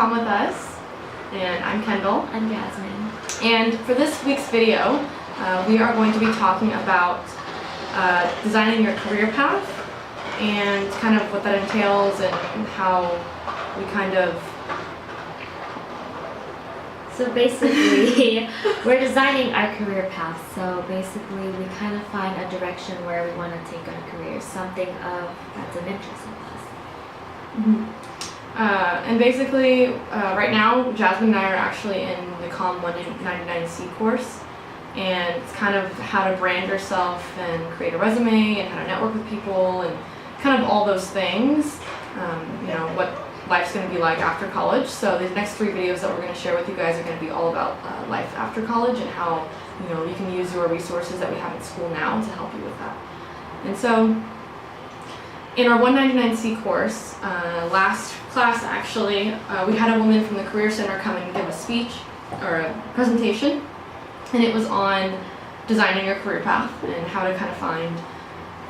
COMM with us, and I'm Kendall. I'm Jasmine. And for this week's video, we are going to be talking about designing your career path and kind of what that entails and how we kind of... So basically, we're designing our career path. So basically, we kind of find a direction where we want to take our career, something that's an interest in us. Mm-hmm. And basically, right now, Jasmine and I are actually in the COMM 199C course, and it's kind of how to brand yourself and create a resume and how to network with people and kind of all those things, you know, what life's going to be like after college. So the next 3 videos that we're going to share with you guys are going to be all about life after college and how, you know, you can use your resources that we have in school now to help you with that. And so in our 199C course, last class actually, we had a woman from the Career Center come and give a speech or a presentation, and it was on designing your career path and how to kind of find,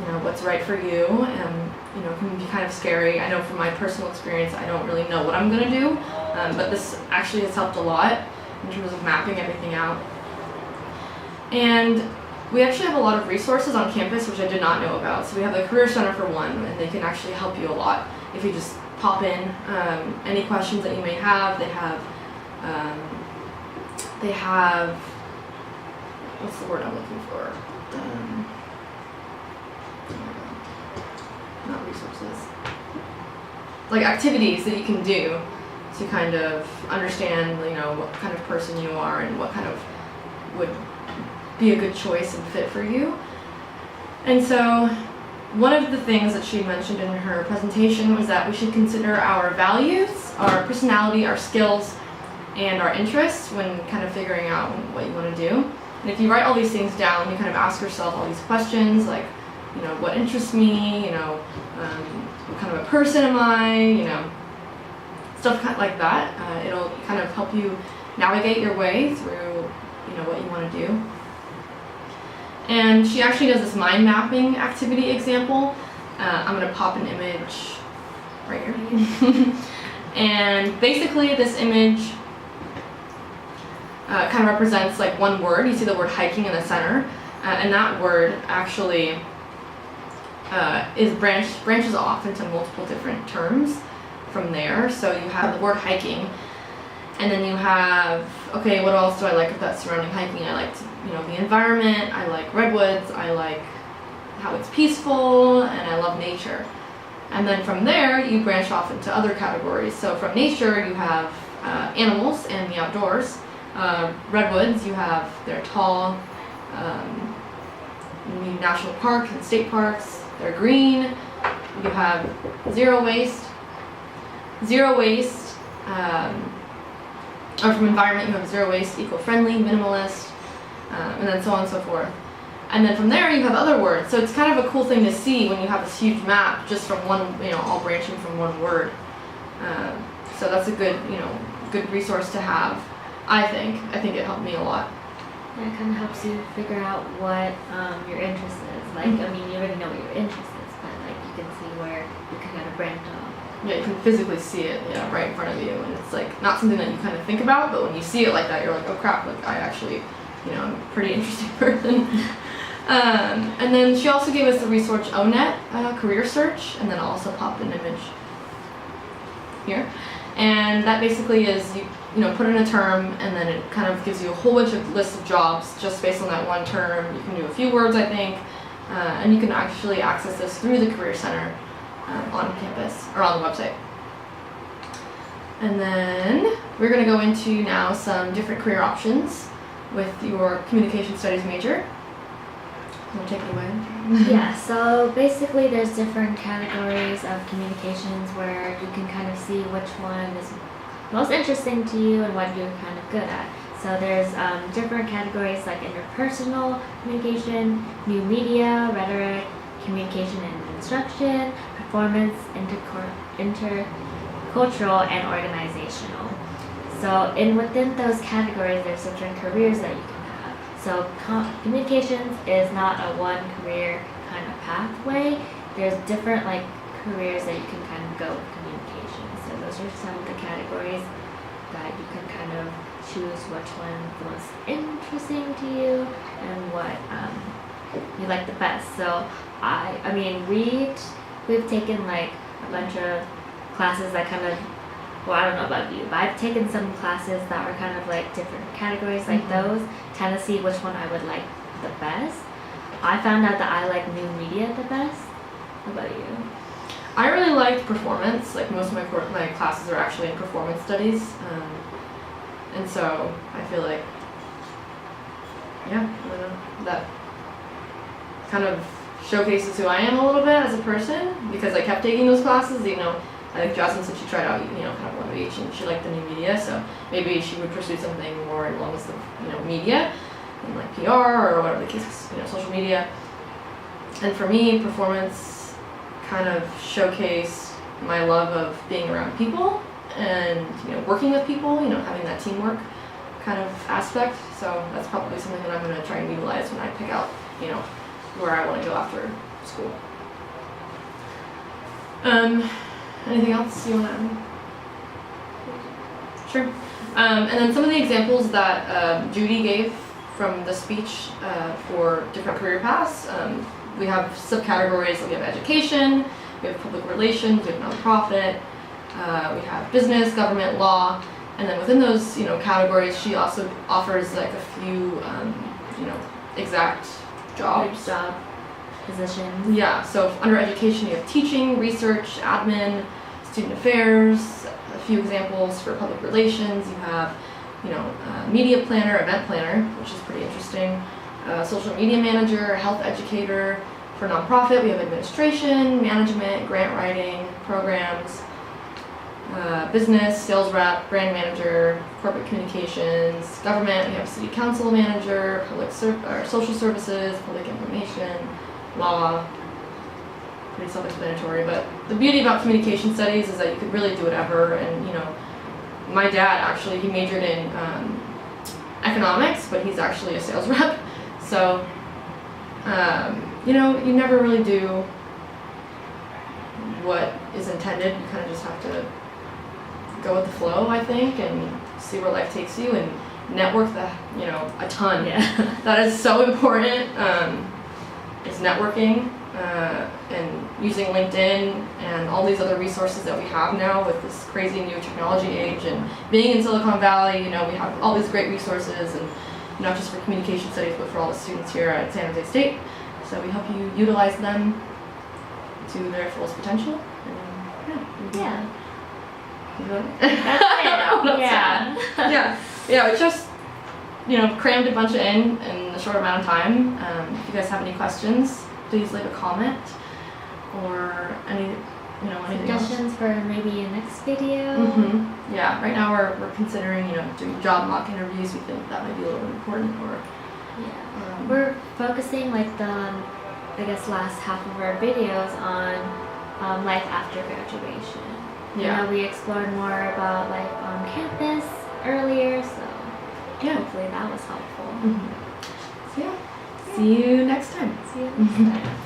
you know, what's right for you. And you know, it can be kind of scary. I know from my personal experience, I don't really know what I'm gonna do, but this actually has helped a lot in terms of mapping everything out. And we actually have a lot of resources on campus, which I did not know about. So we have the Career Center for one, and they can actually help you a lot if you just pop in. Any questions that you may have, they have, what's the word I'm looking for? Not resources. Like activities that you can do to kind of understand, you know, what kind of person you are and what kind of would be a good choice and fit for you. And so one of the things that she mentioned in her presentation was that we should consider our values, our personality, our skills, and our interests when kind of figuring out what you want to do. And if you write all these things down, you kind of ask yourself all these questions like, you know, what interests me, you know, what kind of a person am I, you know, stuff kind of like that. It'll kind of help you navigate your way through, you know, what you want to do. And she actually does this mind mapping activity example. I'm going to pop an image right here. And basically this image kind of represents like one word. You see the word hiking in the center, and that word actually branches off into multiple different terms from there. So you have the word hiking, and then you have, okay, what else do I like about surrounding hiking? I like, you know, the environment, I like redwoods, I like how it's peaceful, and I love nature. And then from there, you branch off into other categories. So from nature, you have animals and the outdoors. Redwoods, you have, they're tall, national parks and state parks, they're green. You have zero waste. Or from environment, you have zero waste, eco-friendly, minimalist, and then so on and so forth. And then from there, you have other words. So it's kind of a cool thing to see when you have this huge map just from one, you know, all branching from one word. So that's a good, you know, good resource to have. I think it helped me a lot. Yeah, it kind of helps you figure out what your interest is. Like, I mean, you already know what your interest is, but like you can see where you can kind of branch off. Yeah, you can physically see it, yeah, right in front of you, and it's like not something that you kind of think about, but when you see it like that, you're like, oh crap, like I actually, you know, I'm a pretty interesting person. And then she also gave us the resource ONET career search, and then I'll also pop an image here. And that basically is, you know, put in a term, and then it kind of gives you a whole bunch of lists of jobs just based on that one term. You can do a few words, I think, and you can actually access this through the Career Center on campus, or on the website. And then we're going to go into now some different career options with your communication studies major. You want to take it away? Yeah, so basically there's different categories of communications where you can kind of see which one is most interesting to you and what you're kind of good at. So there's different categories like interpersonal communication, new media, rhetoric, communication and instruction, performance, intercultural, and organizational. So within those categories, there's different careers that you can have. So communications is not a one career kind of pathway. There's different like careers that you can kind of go with communication. So those are some of the categories. that you can kind of choose which one's the most interesting to you and what you like the best. So I mean, we've taken like a bunch of classes that kind of, well, I don't know about you, but I've taken some classes that were kind of like different categories like those, trying to see which one I would like the best. I found out that I like new media the best. How about you? I really liked performance. Like most of my classes are actually in performance studies, and so I feel like, yeah, I don't know, that kind of showcases who I am a little bit as a person because I kept taking those classes. You know, I think Jasmine said she tried out, you know, kind of one of each, and she liked the new media, so maybe she would pursue something more along the, you know, media, and like PR or whatever the case is, you know, social media. And for me, performance kind of showcased my love of being around people and, you know, working with people, you know, having that teamwork kind of aspect. So that's probably something that I'm going to try and utilize when I pick out, you know, where I want to go after school. Anything else you want to add? Sure. And then some of the examples that Judy gave from the speech for different career paths. We have subcategories. We have education, we have public relations, we have nonprofit, we have business, government, law, and then within those, you know, categories, she also offers like a few, you know, exact jobs. Job positions. Yeah. So under education, you have teaching, research, admin, student affairs. A few examples for public relations. You have, you know, media planner, event planner, which is pretty interesting. Social media manager, health educator. For nonprofit, we have administration, management, grant writing, programs, business, sales rep, brand manager, corporate communications, government, we have city council manager, social services, public information, law. Pretty self-explanatory, but the beauty about communication studies is that you could really do whatever. And, you know, my dad actually, he majored in economics, but he's actually a sales rep. So, you know, you never really do what is intended. You kind of just have to go with the flow, I think, and see where life takes you and network you know, a ton. Yeah. That is so important, is networking and using LinkedIn and all these other resources that we have now with this crazy new technology age, and being in Silicon Valley, you know, we have all these great resources, and not just for communication studies, but for all the students here at San Jose State. So we hope you utilize them to their fullest potential. And, Yeah. Yeah. Yeah, it's just, you know, crammed a bunch in a short amount of time. If you guys have any questions, please leave a comment or anything Suggestions else. for maybe a next video. Yeah, right now we're considering, you know, doing job mock interviews. We think that might be a little bit important. Or yeah, we're focusing like the, I guess, last half of our videos on life after graduation. Yeah. You know, we explored more about life on campus earlier, so yeah, hopefully that was helpful. So yeah, see you next time. See you next time.